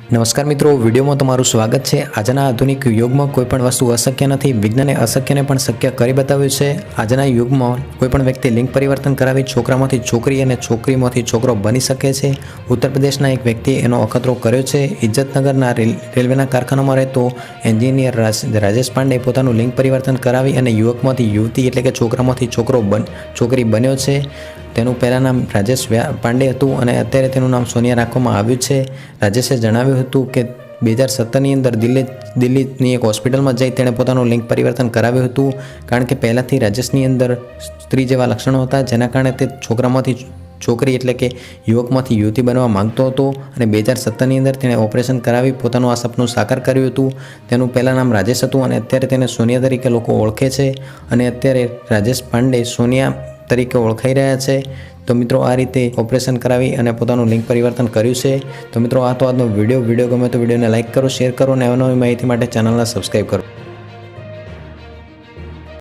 નમસ્કાર મિત્રો, વિડીયોમાં તમારું સ્વાગત છે। આજના આધુનિક યુગમાં કોઈપણ વસ્તુ અશક્ય નથી। વિજ્ઞાને અશક્યને પણ શક્ય કરી બતાવ્યું છે। આજના યુગમાં કોઈપણ વ્યક્તિ લિંગ પરિવર્તન કરાવી છોકરામાંથી છોકરી અને છોકરીમાંથી છોકરો બની શકે છે। ઉત્તર પ્રદેશના એક વ્યક્તિએ એનો અખતરો કર્યો છે। ઇજ્જતનગરના રેલવેના કારખાનામાં રહેતો એન્જિનિયર રાજેશ પાંડે પોતાનું લિંગ પરિવર્તન કરાવી અને યુવકમાંથી યુવતી એટલે કે છોકરામાંથી છોકરી બન્યો છે। તેનું પહેલાં નામ રાજેશ પાંડે હતું અને અત્યારે તેનું નામ સોનિયા રાખવામાં આવ્યું છે। રાજેશે જણાવ્યું હતું કે 2017ની અંદર દિલ્હીની એક હોસ્પિટલમાં જઈ તેણે પોતાનું લિંગ પરિવર્તન કરાવ્યું હતું, કારણ કે પહેલાંથી રાજેશની અંદર સ્ત્રી જેવા લક્ષણો હતા, જેના કારણે તે છોકરામાંથી છોકરી એટલે કે યુવકમાંથી યુવતી બનવા માંગતો હતો અને 2017ની અંદર તેણે ઓપરેશન કરાવી પોતાનું આ સપનું સાકાર કર્યું હતું। તેનું પહેલાં નામ રાજેશ હતું અને અત્યારે તેને સોનિયા તરીકે લોકો ઓળખે છે અને અત્યારે રાજેશ પાંડે સોનિયા તરીકે ઓળખાઈ રહ્યા છે। તો મિત્રો, આ રીતે ઓપરેશન કરાવી અને પોતાનું લિંગ પરિવર્તન કર્યું છે। તો મિત્રો, આ તો આજનો વિડીયો ગમે તો વિડીયોને લાઇક કરો, શેર કરો અને નવી માહિતી માટે ચેનલને સબસ્ક્રાઈબ કરો।